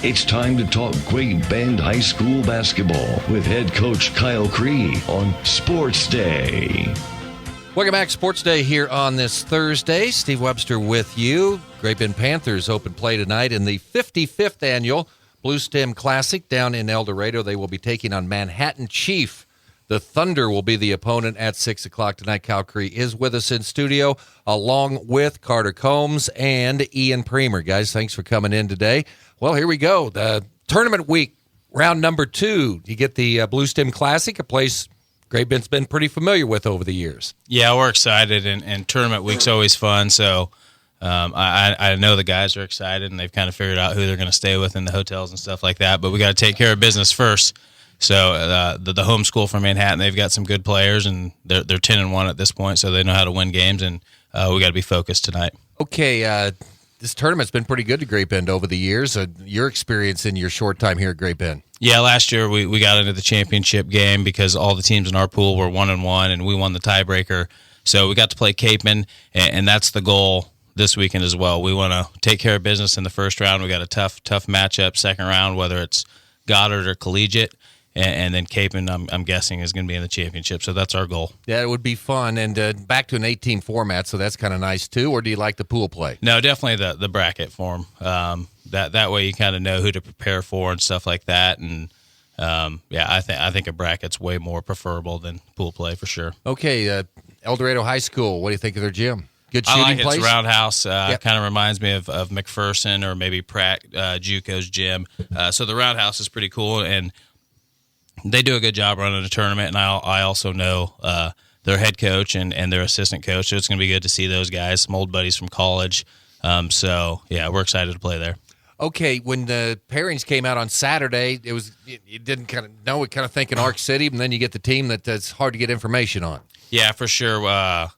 It's time to talk Great Bend High School basketball with head coach Kyle Kreigh on Sports Day. Welcome back, Sports Day here on this Thursday. Steve Webster with you. Great Bend Panthers open play tonight in the 55th annual Blue Stem Classic down in El Dorado. They will be taking on Manhattan Chief. The Thunder will be the opponent at 6 o'clock tonight. Kyle Kreigh is with us in studio, along with Carter Coombs and Ian Premer. Guys, thanks for coming in today. Well, here we go. The tournament week, round number 2. You get the Blue Stem Classic, a place Great Bend's been pretty familiar with over the years. Yeah, we're excited, and tournament week's always fun. So I know the guys are excited, and they've kind of figured out who they're going to stay with in the hotels and stuff like that. But we got to take care of business first. So the home school from Manhattan, they've got some good players, and they're 10-1 at this point, so they know how to win games, and we got to be focused tonight. Okay, this tournament's been pretty good to Great Bend over the years. Your experience in your short time here at Great Bend? Yeah, last year we got into the championship game because all the teams in our pool were 1-1, and we won the tiebreaker. So we got to play Capeman, and that's the goal this weekend as well. We want to take care of business in the first round. We got a tough matchup second round, whether it's Goddard or Collegiate. And then Capeman, I'm guessing, is going to be in the championship. So that's our goal. Yeah, it would be fun. And back to an 18 format, so that's kind of nice, too. Or do you like the pool play? No, definitely the bracket form. That way you kind of know who to prepare for and stuff like that. And, I think a bracket's way more preferable than pool play for sure. Okay, El Dorado High School, what do you think of their gym? Good shooting I like place? It's Roundhouse. Yep. Kind of reminds me of McPherson or maybe Pratt JUCO's gym. So the Roundhouse is pretty cool, and they do a good job running a tournament, and I also know their head coach and their assistant coach, so it's going to be good to see those guys, some old buddies from college. We're excited to play there. Okay, when the pairings came out on Saturday, you didn't kind of know it, kind of thinking Arc City, and then you get the team that's hard to get information on. Yeah, for sure. I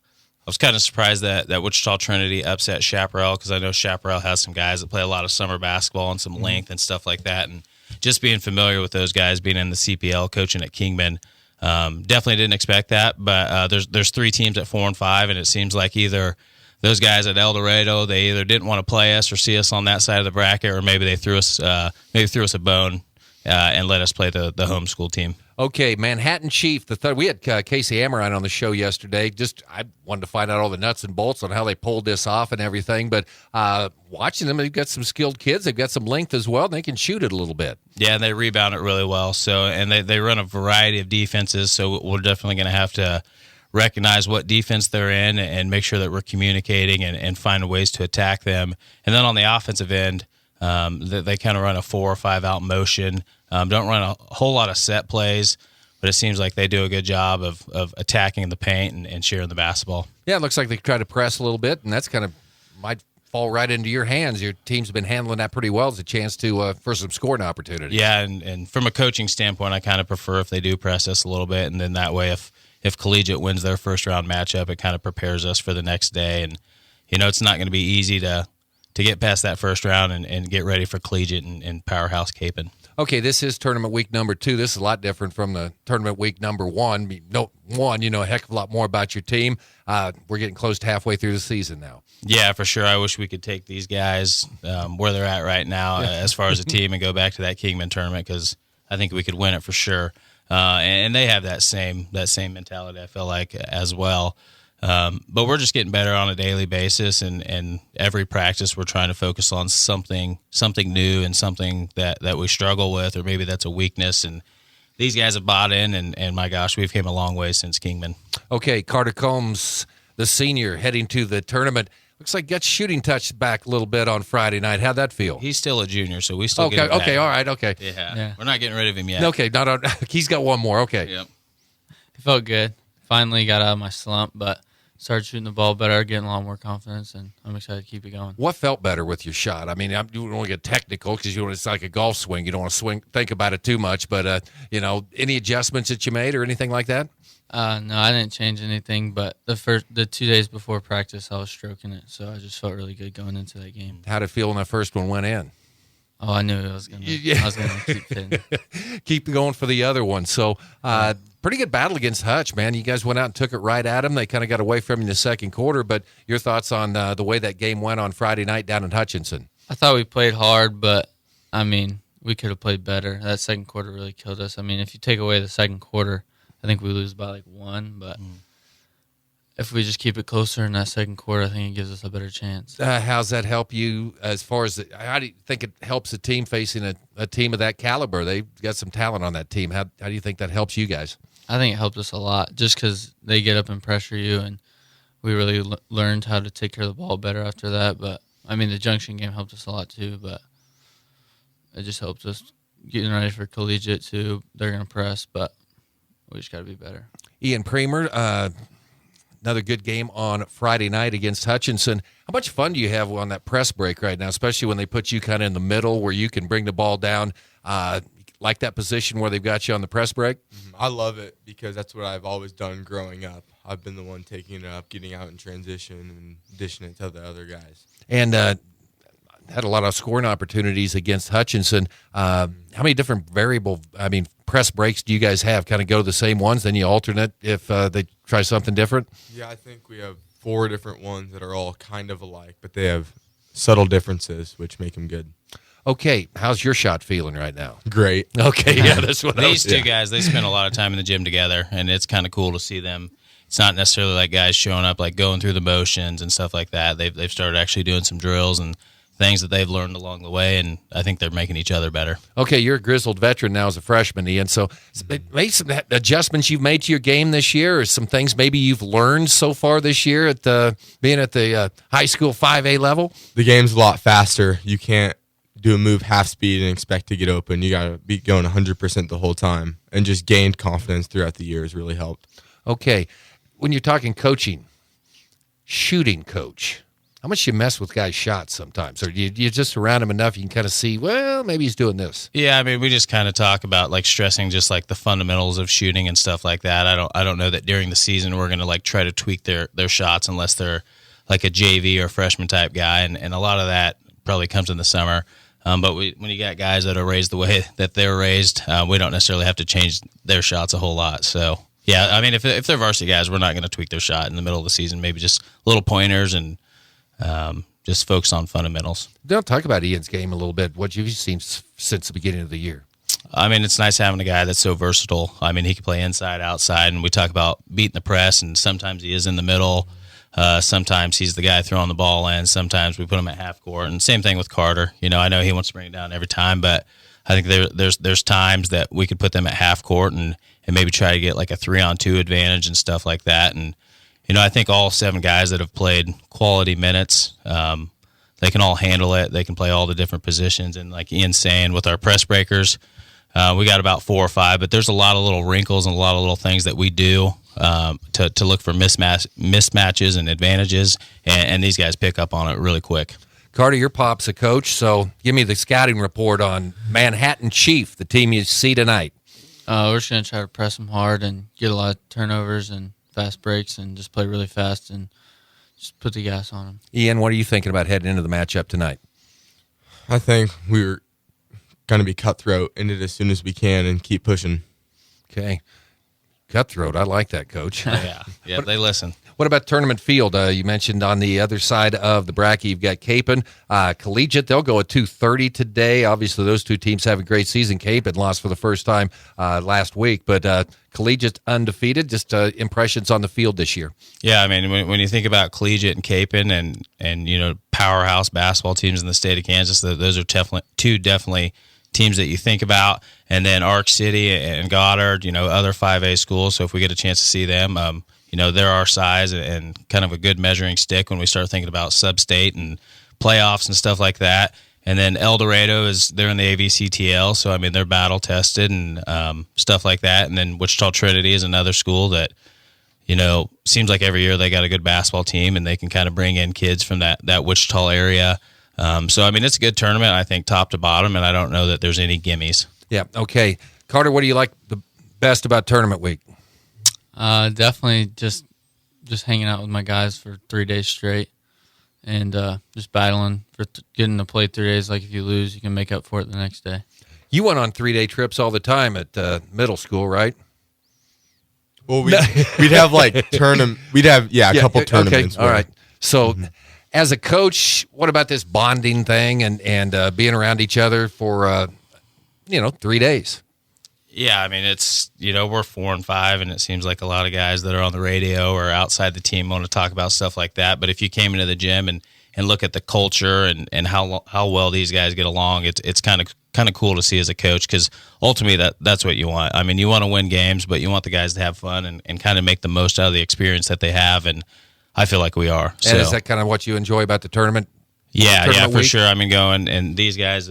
was kind of surprised that Wichita Trinity upset Chaparral because I know Chaparral has some guys that play a lot of summer basketball and some length and stuff like that, and just being familiar with those guys, being in the CPL, coaching at Kingman, definitely didn't expect that. But there's 3 teams at 4 and 5, and it seems like either those guys at El Dorado, they either didn't want to play us or see us on that side of the bracket, or maybe they threw us a bone and let us play the home school team. Okay, Manhattan Chief. We had Casey Amorine on the show yesterday. I wanted to find out all the nuts and bolts on how they pulled this off and everything. But watching them, they've got some skilled kids. They've got some length as well. And they can shoot it a little bit. Yeah, and they rebound it really well. So, and they run a variety of defenses. So we're definitely going to have to recognize what defense they're in and make sure that we're communicating and find ways to attack them. And then on the offensive end, they kind of run a 4 or 5 out motion. Don't run a whole lot of set plays, but it seems like they do a good job of attacking the paint and sharing the basketball. Yeah, it looks like they try to press a little bit, and that's kind of might fall right into your hands. Your team's been handling that pretty well as a chance to for some scoring opportunities. Yeah, and from a coaching standpoint, I kind of prefer if they do press us a little bit, and then that way if Collegiate wins their first-round matchup, it kind of prepares us for the next day. And, it's not going to be easy to get past that first round and get ready for Collegiate and Powerhouse Capen. Okay, this is tournament week number 2. This is a lot different from the tournament week number 1. You know a heck of a lot more about your team. We're getting close to halfway through the season now. Yeah, for sure. I wish we could take these guys where they're at right now as far as a team and go back to that Kingman tournament because I think we could win it for sure. And they have that same mentality, I feel like, as well. But we're just getting better on a daily basis, and every practice we're trying to focus on something new and something that we struggle with, or maybe that's a weakness. And these guys have bought in, and my gosh, we've came a long way since Kingman. Okay, Carter Coombs, the senior, heading to the tournament. Looks like got shooting touch back a little bit on Friday night. How'd that feel? He's still a junior, so we still get him back. Okay, all right, okay. Yeah. We're not getting rid of him yet. Okay, he's got one more, okay. Yep. It felt good. Finally got out of my slump, but started shooting the ball better, getting a lot more confidence, and I'm excited to keep it going. What felt better with your shot? I mean, you don't want to get technical because it's like a golf swing. You don't want to think about it too much, but, any adjustments that you made or anything like that? No, I didn't change anything, but the 2 days before practice, I was stroking it, so I just felt really good going into that game. How'd it feel when that first one went in? Oh, I knew I was gonna keep hitting. Keep going for the other one. So, pretty good battle against Hutch, man. You guys went out and took it right at them. They kind of got away from you in the second quarter, but your thoughts on the way that game went on Friday night down in Hutchinson? I thought we played hard, but I mean, we could have played better. That second quarter really killed us. I mean, if you take away the second quarter, I think we lose by like 1. But if we just keep it closer in that second quarter, I think it gives us a better chance. How's that help you as far as how do you think it helps a team facing a team of that caliber? They've got some talent on that team. How do you think that helps you guys? I think it helped us a lot just because they get up and pressure you, and we really learned how to take care of the ball better after that. But, I mean, the Junction game helped us a lot too, but it just helps us getting ready for collegiate too. They're going to press, but we just got to be better. Ian Premer, another good game on Friday night against Hutchinson. How much fun do you have on that press break right now, especially when they put you kind of in the middle where you can bring the ball down, like that position where they've got you on the press break? I love it because that's what I've always done growing up. I've been the one taking it up, getting out in transition, and dishing it to the other guys. And had a lot of scoring opportunities against Hutchinson. How many different press breaks do you guys have? Kind of go to the same ones, then you alternate if they try something different? Yeah, I think we have 4 different ones that are all kind of alike, but they have subtle differences, which make them good. Okay, how's your shot feeling right now? Great. Okay, yeah, that's what These two guys, they spend a lot of time in the gym together, and it's kind of cool to see them. It's not necessarily like guys showing up, like going through the motions and stuff like that. They've started actually doing some drills and things that they've learned along the way, and I think they're making each other better. Okay, you're a grizzled veteran now as a freshman, Ian, so maybe some adjustments you've made to your game this year, or some things maybe you've learned so far this year at being at the high school 5A level? The game's a lot faster. You can't do a move half speed and expect to get open. You got to be going 100% the whole time, and just gained confidence throughout the year has really helped. Okay, when you're talking coaching, shooting coach, how much you mess with guys' shots sometimes? Or you just around them enough you can kind of see, well, maybe he's doing this? Yeah, I mean, we just kind of talk about like stressing just like the fundamentals of shooting and stuff like that. I don't know that during the season we're going to like try to tweak their shots unless they're like a JV or freshman type guy, and a lot of that probably comes in the summer. But when you got guys that are raised the way that they're raised, we don't necessarily have to change their shots a whole lot. So, yeah, I mean, if they're varsity guys, we're not going to tweak their shot in the middle of the season. Maybe just little pointers and just focus on fundamentals. Don't talk about Ian's game a little bit. What you've seen since the beginning of the year? I mean, it's nice having a guy that's so versatile. I mean, he can play inside, outside, and we talk about beating the press, and sometimes he is in the middle. Sometimes he's the guy throwing the ball in. Sometimes we put him at half court, and same thing with Carter. You know, I know he wants to bring it down every time, but I think there's times that we could put them at half court and maybe try to get like a 3-on-2 advantage and stuff like that. And you know, I think all 7 guys that have played quality minutes, they can all handle it. They can play all the different positions. And like Ian's saying, with our press breakers, we got about 4 or 5, but there's a lot of little wrinkles and a lot of little things that we do to look for mismatches and advantages, and these guys pick up on it really quick. Carter, your pop's a coach, so give me the scouting report on Manhattan Chief, the team you see tonight. We're just going to try to press them hard and get a lot of turnovers and fast breaks and just play really fast and just put the gas on them. Ian, what are you thinking about heading into the matchup tonight? I think we're going to be cutthroat in it as soon as we can and keep pushing. Okay. Cutthroat. I like that, Coach. Yeah, they listen. What about tournament field? You mentioned on the other side of the bracket, you've got Capon. Collegiate, they'll go at 2:30 today. Obviously, those two teams have a great season. Capon lost for the first time last week, but Collegiate undefeated. Just impressions on the field this year. Yeah, I mean, when you think about Collegiate and Capon and you know, powerhouse basketball teams in the state of Kansas, those are definitely teams that you think about. And then Arc City and Goddard, you know, other 5A schools. So if we get a chance to see them, you know, they're our size and kind of a good measuring stick when we start thinking about sub-state and playoffs and stuff like that. And then El Dorado they're in the AVCTL, so I mean they're battle tested and stuff like that. And then Wichita Trinity is another school that, you know, seems like every year they got a good basketball team and they can kind of bring in kids from that Wichita area. So I mean it's a good tournament, I think, top to bottom, and I don't know that there's any gimmies. Yeah. Okay, Carter, what do you like the best about tournament week? Definitely just hanging out with my guys for 3 days straight and just battling for getting to play 3 days. Like if you lose, you can make up for it the next day. You went on 3-day trips all the time at middle school, right? Well, we'd have like tournament. We'd have a couple tournaments. Okay. All right. So as a coach, what about this bonding thing and being around each other for 3 days? Yeah, I mean, it's, we're 4 and 5, and it seems like a lot of guys that are on the radio or outside the team want to talk about stuff like that. But if you came into the gym and look at the culture and how well these guys get along, it's kind of cool to see as a coach, because ultimately that's what you want. I mean, you want to win games, but you want the guys to have fun and kind of make the most out of the experience that they have, and I feel like we are. And is that kind of what you enjoy about the tournament? Yeah, for week? sure. I mean, going, and these guys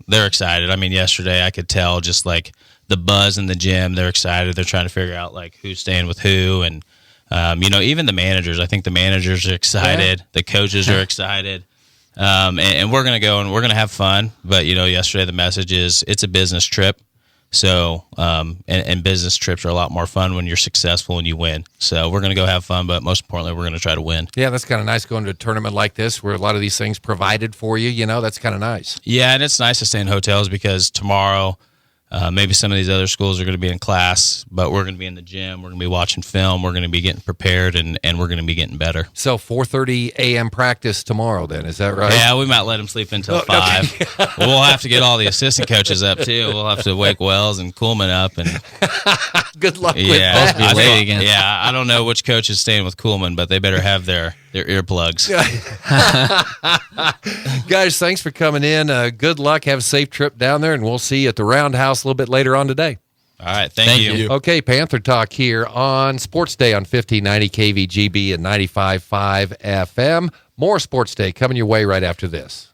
they're excited. I mean, yesterday I could tell just like the buzz in the gym. They're excited. They're trying to figure out like who's staying with who, and even the managers. I think the managers are excited. Yeah. The coaches are excited, and we're gonna go and we're gonna have fun. But yesterday the message is it's a business trip. So, and business trips are a lot more fun when you're successful and you win. So we're going to go have fun, but most importantly, we're going to try to win. Yeah, that's kind of nice going to a tournament like this where a lot of these things provided for you. That's kind of nice. Yeah, and it's nice to stay in hotels because tomorrow, maybe some of these other schools are going to be in class, but we're going to be in the gym. We're going to be watching film. We're going to be getting prepared, and we're going to be getting better. So 4:30 a.m. practice tomorroa then, is that right? Yeah, we might let them sleep until 5. Okay. We'll have to get all the assistant coaches up, too. We'll have to wake Wells and Coolman up. And good luck with that. Be late again. Yeah, I don't know which coach is staying with Coolman, but they better have their earplugs. Guys, thanks for coming in. Good luck. Have a safe trip down there, and we'll see you at the Roundhouse a little bit later on today. All right, thank you. Okay, Panther Talk here on Sports Day on 1590 KVGB and 95.5 FM. More Sports Day coming your way right after this.